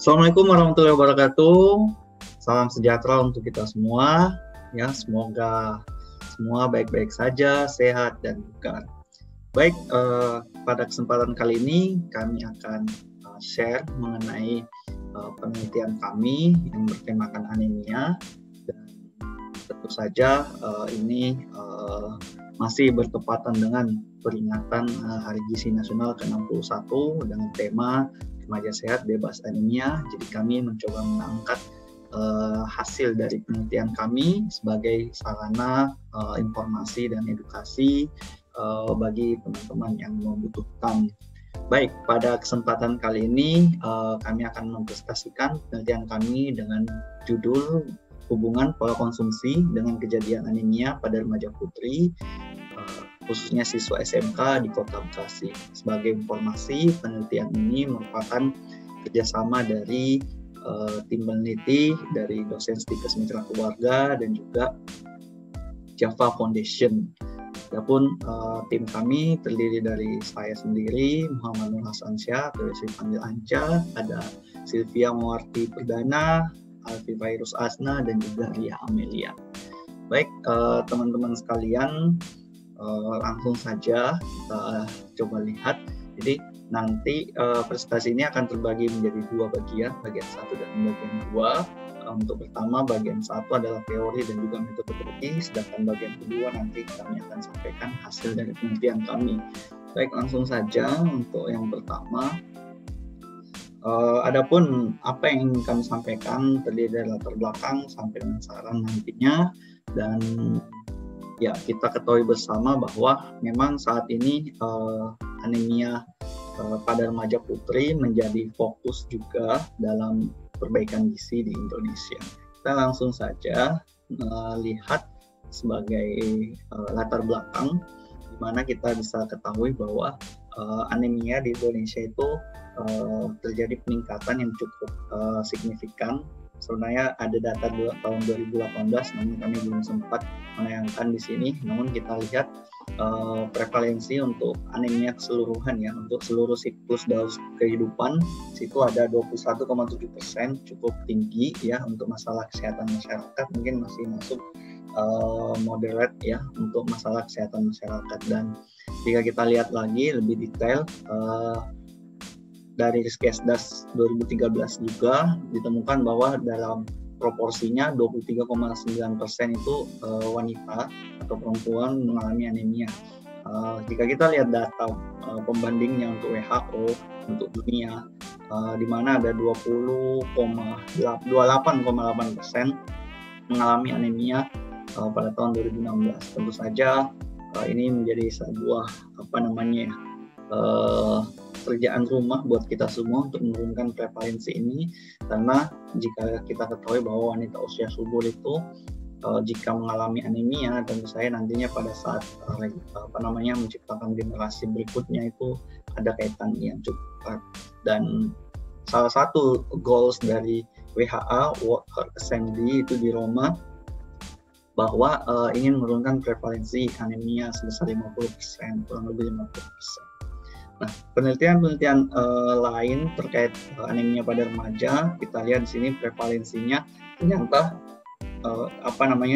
Assalamualaikum warahmatullahi wabarakatuh. Salam sejahtera untuk kita semua. Ya, semoga semua baik-baik saja, sehat dan bugar. Baik, pada kesempatan kali ini kami akan share mengenai penelitian kami yang bertemakan anemia. Dan tentu saja ini masih bertepatan dengan peringatan Hari Gizi Nasional ke-61 dengan tema Remaja Sehat Bebas Anemia. Jadi kami mencoba mengangkat hasil dari penelitian kami sebagai sarana informasi dan edukasi bagi teman-teman yang membutuhkan. Baik, pada kesempatan kali ini kami akan mempresentasikan penelitian kami dengan judul Hubungan Pola Konsumsi dengan Kejadian Anemia pada Remaja Putri, khususnya siswa SMK di Kota Bekasi. Sebagai informasi, penelitian ini merupakan kerjasama dari tim peneliti dari dosen Stikes Mitra Keluarga dan juga Java Foundation. Adapun tim kami terdiri dari saya sendiri, Muhammad Nur Hasansyah, atau dipanggil Anca, ada Sylvia Mawarti Perdana, Alfi Virus Asna, dan juga Ria Amelia. Baik, teman-teman sekalian, langsung saja kita coba lihat. Jadi nanti presentasi ini akan terbagi menjadi dua bagian 1 dan bagian 2. Untuk pertama, bagian 1 adalah teori dan juga metodologi, sedangkan bagian kedua nanti kami akan sampaikan hasil dari penelitian kami. Baik, langsung saja untuk yang pertama. Adapun apa yang ingin kami sampaikan terdiri dari latar belakang sampai dengan saran nantinya. Dan ya, kita ketahui bersama bahwa memang saat ini anemia pada remaja putri menjadi fokus juga dalam perbaikan gizi di Indonesia. Kita langsung saja lihat sebagai latar belakang, di mana kita bisa ketahui bahwa anemia di Indonesia itu terjadi peningkatan yang cukup signifikan. Sebenarnya ada data tahun 2018, namun kami belum sempat menayangkan di sini. Namun kita lihat prevalensi untuk anemia keseluruhan ya, untuk seluruh siklus dalam kehidupan, situ ada 21,7%, cukup tinggi ya untuk masalah kesehatan masyarakat. Mungkin masih masuk moderate ya untuk masalah kesehatan masyarakat. Dan jika kita lihat lagi lebih detail, dari Riskesdas 2013 juga ditemukan bahwa dalam proporsinya 23,9% itu wanita atau perempuan mengalami anemia. Jika kita lihat data pembandingnya untuk WHO untuk dunia, di mana ada 28,8% mengalami anemia pada tahun 2016. Tentu saja ini menjadi sebuah kerjaan rumah buat kita semua untuk menurunkan prevalensi ini, karena jika kita ketahui bahwa wanita usia subur itu jika mengalami anemia, tentu saya nantinya pada saat menciptakan generasi berikutnya itu ada kaitan yang cukup erat. Dan salah satu goals dari WHO World Health Assembly itu di Roma bahwa ingin menurunkan prevalensi anemia sebesar 50%, kurang lebih 50%. Nah, penelitian lain terkait anemia pada remaja, kita lihat di sini prevalensinya ternyata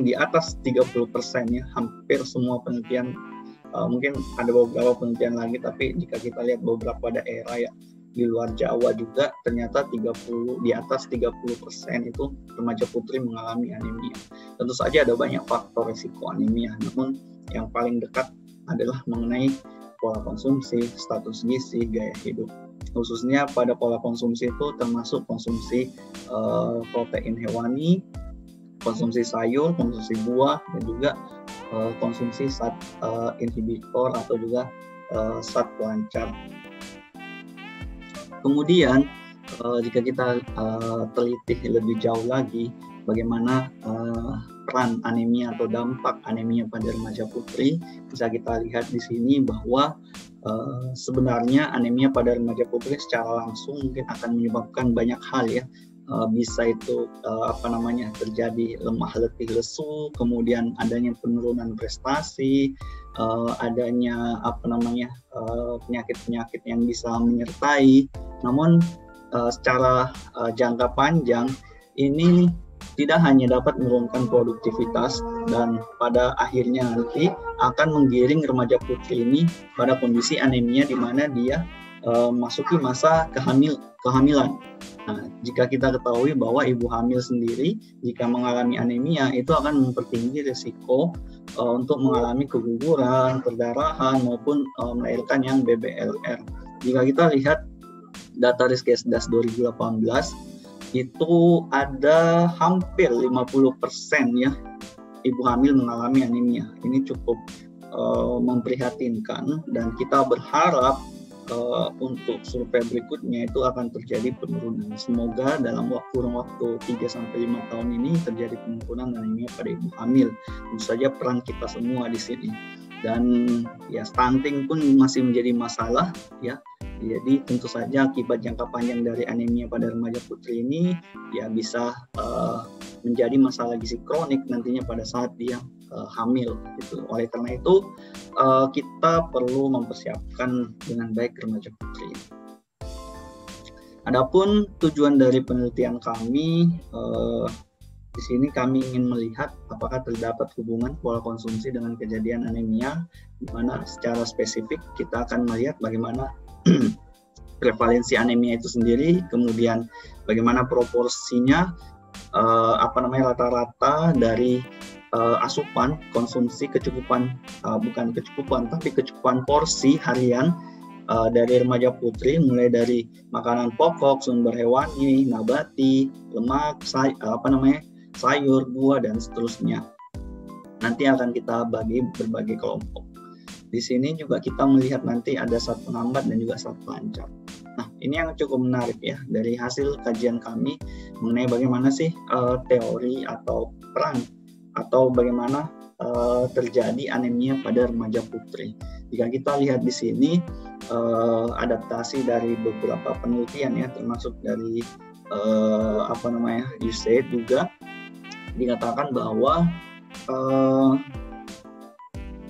di atas 30% ya. Hampir semua penelitian, mungkin ada beberapa penelitian lagi, tapi jika kita lihat beberapa daerah ya di luar Jawa juga, ternyata di atas 30% itu remaja putri mengalami anemia. Tentu saja ada banyak faktor risiko anemia, namun yang paling dekat adalah mengenai pola konsumsi, status gizi, gaya hidup. Khususnya pada pola konsumsi itu termasuk konsumsi protein hewani, konsumsi sayur, konsumsi buah, dan juga konsumsi zat inhibitor atau juga zat pelancar. Kemudian jika kita teliti lebih jauh lagi bagaimana peran anemia atau dampak anemia pada remaja putri, bisa kita lihat di sini bahwa sebenarnya anemia pada remaja putri secara langsung mungkin akan menyebabkan banyak hal ya. Bisa itu terjadi lemah letih lesu, kemudian adanya penurunan prestasi, adanya penyakit-penyakit yang bisa menyertai. Namun secara jangka panjang ini tidak hanya dapat menurunkan produktivitas dan pada akhirnya nanti akan menggiring remaja putri ini pada kondisi anemia di mana dia masuki masa kehamilan. Nah, jika kita ketahui bahwa ibu hamil sendiri jika mengalami anemia itu akan mempertinggi risiko untuk mengalami keguguran, perdarahan maupun melahirkan yang BBLR. Jika kita lihat data Riskesdas 2018 itu ada hampir 50% ya ibu hamil mengalami anemia. Ini cukup memprihatinkan dan kita berharap untuk survei berikutnya itu akan terjadi penurunan. Semoga dalam kurun waktu 3-5 tahun ini terjadi penurunan anemia pada ibu hamil. Tentu saja peran kita semua di sini. Dan ya stunting pun masih menjadi masalah ya. Jadi tentu saja akibat jangka panjang dari anemia pada remaja putri ini ya bisa menjadi masalah gizi kronik nantinya pada saat dia hamil gitu. Oleh karena itu kita perlu mempersiapkan dengan baik remaja putri. Adapun tujuan dari penelitian kami di sini kami ingin melihat apakah terdapat hubungan pola konsumsi dengan kejadian anemia, di mana secara spesifik kita akan melihat bagaimana prevalensi anemia itu sendiri, kemudian bagaimana proporsinya rata-rata dari asupan konsumsi kecukupan porsi harian dari remaja putri, mulai dari makanan pokok, sumber hewani, nabati, lemak, sayur, buah dan seterusnya. Nanti akan kita bagi berbagai kelompok. Di sini juga kita melihat nanti ada zat penghambat dan juga zat pelancar. Nah, ini yang cukup menarik ya dari hasil kajian kami mengenai bagaimana sih teori atau peran atau bagaimana terjadi anemia pada remaja putri. Jika kita lihat di sini adaptasi dari beberapa penelitian ya, termasuk dari USAID juga dikatakan bahwa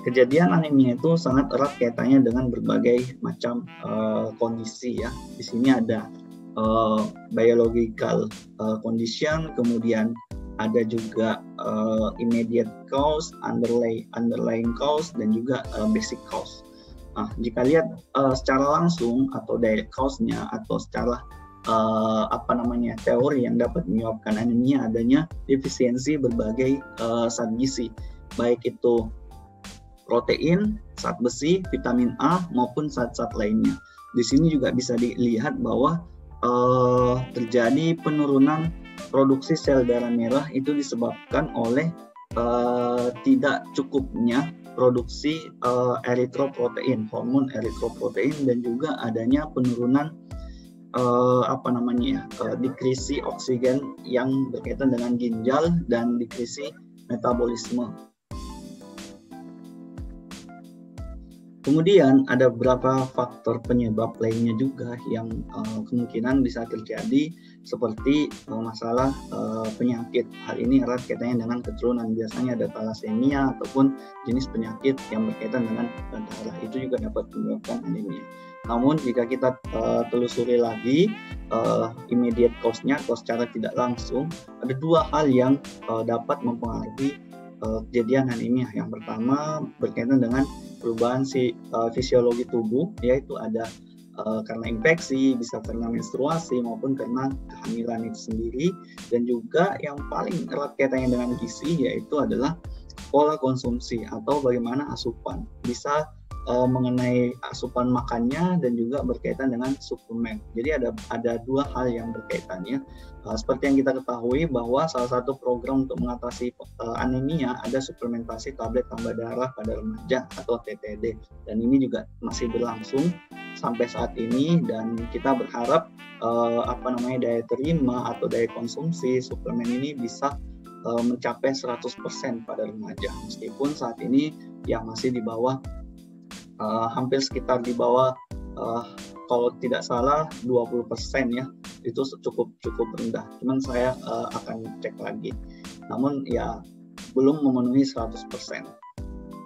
kejadian anemia itu sangat erat kaitannya dengan berbagai macam kondisi ya. Di sini ada biological condition, kemudian ada juga immediate cause, underlying cause, dan juga basic cause. Nah, jika lihat secara langsung atau direct cause-nya atau secara teori yang dapat menyebabkan anemia adanya defisiensi berbagai zat gizi, baik itu protein, zat besi, vitamin A maupun zat-zat lainnya. Di sini juga bisa dilihat bahwa terjadi penurunan produksi sel darah merah itu disebabkan oleh tidak cukupnya produksi eritroprotein, hormon eritroprotein, dan juga adanya penurunan dekrisi oksigen yang berkaitan dengan ginjal dan dekrisi metabolisme. Kemudian ada beberapa faktor penyebab lainnya juga yang kemungkinan bisa terjadi, seperti masalah penyakit. Hal ini erat kaitannya dengan keturunan. Biasanya ada thalassemia ataupun jenis penyakit yang berkaitan dengan darah. Itu juga dapat menyebabkan anemia. Namun jika kita telusuri lagi immediate cause-nya atau secara tidak langsung, ada dua hal yang dapat mempengaruhi kejadian anemia. Yang pertama berkaitan dengan perubahan fisiologi tubuh, yaitu ada karena infeksi, bisa karena menstruasi maupun karena kehamilan itu sendiri, dan juga yang paling erat kaitannya dengan gizi yaitu adalah pola konsumsi atau bagaimana asupan, bisa mengenai asupan makannya dan juga berkaitan dengan suplemen. Jadi ada dua hal yang berkaitannya. Seperti yang kita ketahui bahwa salah satu program untuk mengatasi anemia ada suplementasi tablet tambah darah pada remaja atau TTD, dan ini juga masih berlangsung sampai saat ini, dan kita berharap daya terima atau daya konsumsi suplemen ini bisa mencapai 100% pada remaja, meskipun saat ini yang masih di bawah hampir sekitar di bawah kalau tidak salah 20% ya, itu cukup rendah. Cuman saya akan cek lagi. Namun ya belum memenuhi 100%.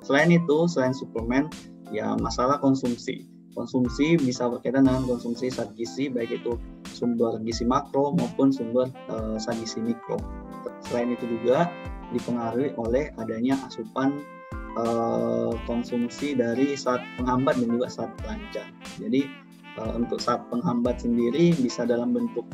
Selain itu, selain suplemen, ya masalah konsumsi. Konsumsi bisa berkaitan dengan konsumsi zat gizi, baik itu sumber gizi makro maupun sumber zat gizi mikro. Selain itu juga dipengaruhi oleh adanya asupan konsumsi dari zat penghambat dan juga zat perancang. Jadi untuk zat penghambat sendiri bisa dalam bentuk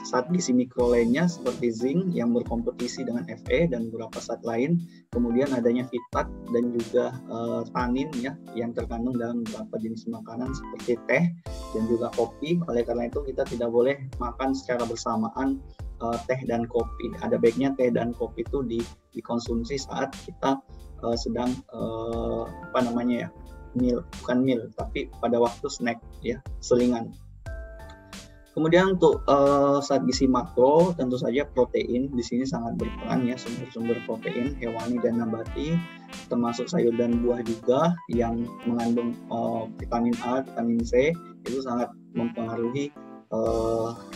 zat gizi mikro lainnya seperti zinc yang berkompetisi dengan Fe dan beberapa zat lain. Kemudian adanya fitat dan juga tanin ya yang terkandung dalam beberapa jenis makanan seperti teh dan juga kopi. Oleh karena itu kita tidak boleh makan secara bersamaan teh dan kopi. Ada baiknya teh dan kopi itu dikonsumsi saat kita sedang bukan meal tapi pada waktu snack ya, selingan. Kemudian untuk zat gizi makro tentu saja protein di sini sangat berperan ya, sumber-sumber protein hewani dan nabati termasuk sayur dan buah juga yang mengandung vitamin A, vitamin C itu sangat mempengaruhi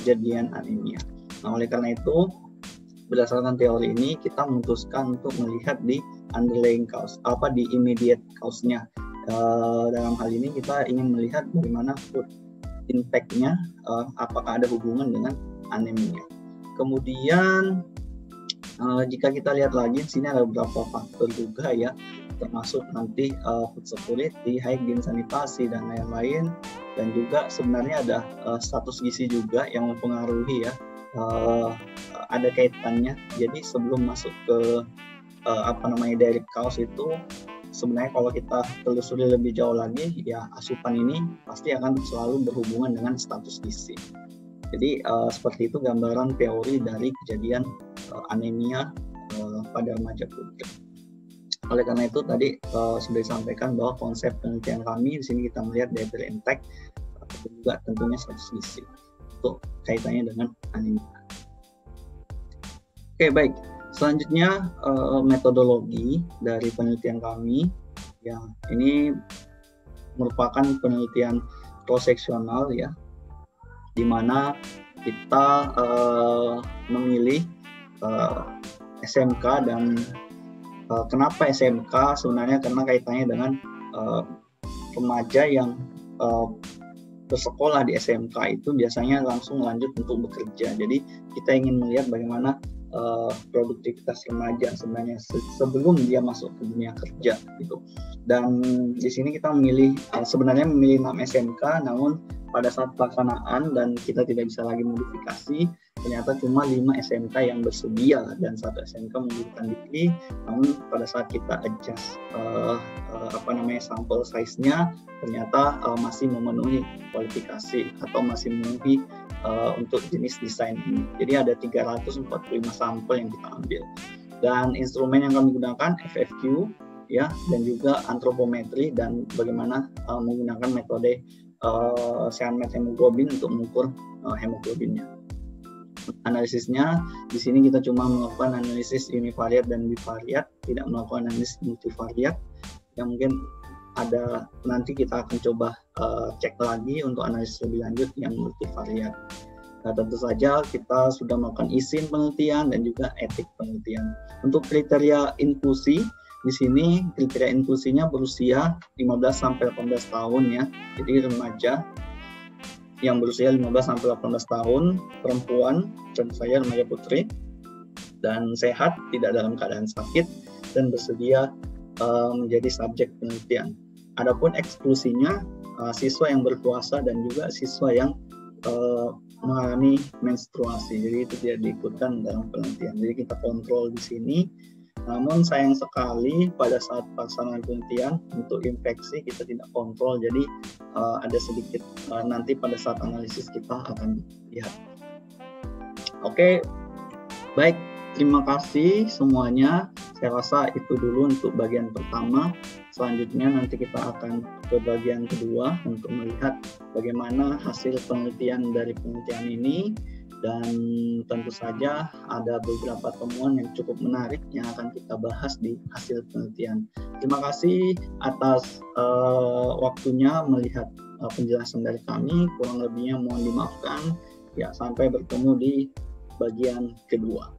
kejadian anemia. Nah, oleh karena itu berdasarkan teori ini kita memutuskan untuk melihat di underlying cause, di immediate cause-nya. Dalam hal ini kita ingin melihat bagaimana food impact-nya, apakah ada hubungan dengan anemia. Kemudian jika kita lihat lagi di sini ada beberapa faktor juga ya, termasuk nanti food security, hygiene, sanitasi dan lain-lain, dan juga sebenarnya ada status gizi juga yang mempengaruhi ya. Ada kaitannya. Jadi sebelum masuk ke direct cause itu sebenarnya kalau kita telusuri lebih jauh lagi ya, asupan ini pasti akan selalu berhubungan dengan status gizi. Jadi seperti itu gambaran teori dari kejadian anemia pada remaja putri. Oleh karena itu tadi sudah disampaikan bahwa konsep penelitian kami di sini kita melihat dietary intake juga tentunya status gizi untuk kaitannya dengan anemia. Oke, baik. Selanjutnya metodologi dari penelitian kami ya, ini merupakan penelitian cross-seksional ya, di mana kita memilih SMK dan kenapa SMK? Sebenarnya karena kaitannya dengan remaja yang bersekolah di SMK itu biasanya langsung lanjut untuk bekerja. Jadi kita ingin melihat bagaimana produktivitas remaja sebenarnya sebelum dia masuk ke dunia kerja gitu. Dan di sini kita memilih 6 SMK, namun pada saat pelaksanaan dan kita tidak bisa lagi modifikasi, ternyata cuma 5 SMK yang bersedia dan 1 SMK mengundurkan diri. Namun pada saat kita adjust sampel size-nya ternyata masih memenuhi kualifikasi atau masih memenuhi untuk jenis desain ini. Jadi ada 345 sampel yang kita ambil. Dan instrumen yang kami gunakan FFQ ya, dan juga antropometri dan bagaimana menggunakan metode cyanide hemoglobin untuk mengukur hemoglobinnya. Analisisnya di sini kita cuma melakukan analisis univariat dan bivariat, tidak melakukan analisis multivariat. Yang mungkin ada nanti kita akan coba cek lagi untuk analisis lebih lanjut yang multivariat. Nah, tentu saja kita sudah melakukan izin penelitian dan juga etik penelitian. Untuk kriteria inklusi di sini kriteria inklusinya berusia 15 sampai 18 tahun ya. Jadi remaja yang berusia 15 sampai 18 tahun, perempuan, tentu saja remaja putri, dan sehat, tidak dalam keadaan sakit, dan bersedia menjadi subjek penelitian. Adapun eksklusinya siswa yang berpuasa dan juga siswa yang mengalami menstruasi, jadi itu tidak diikutkan dalam penelitian. Jadi kita kontrol di sini. Namun sayang sekali pada saat pelaksanaan penelitian untuk infeksi kita tidak kontrol, jadi ada sedikit nanti pada saat analisis kita akan lihat. Oke, baik, terima kasih semuanya. Saya rasa itu dulu untuk bagian pertama. Selanjutnya nanti kita akan ke bagian kedua untuk melihat bagaimana hasil penelitian dari penelitian ini. Dan tentu saja ada beberapa temuan yang cukup menarik yang akan kita bahas di hasil penelitian. Terima kasih atas waktunya melihat penjelasan dari kami. Kurang lebihnya mohon dimaafkan. Ya, sampai bertemu di bagian kedua.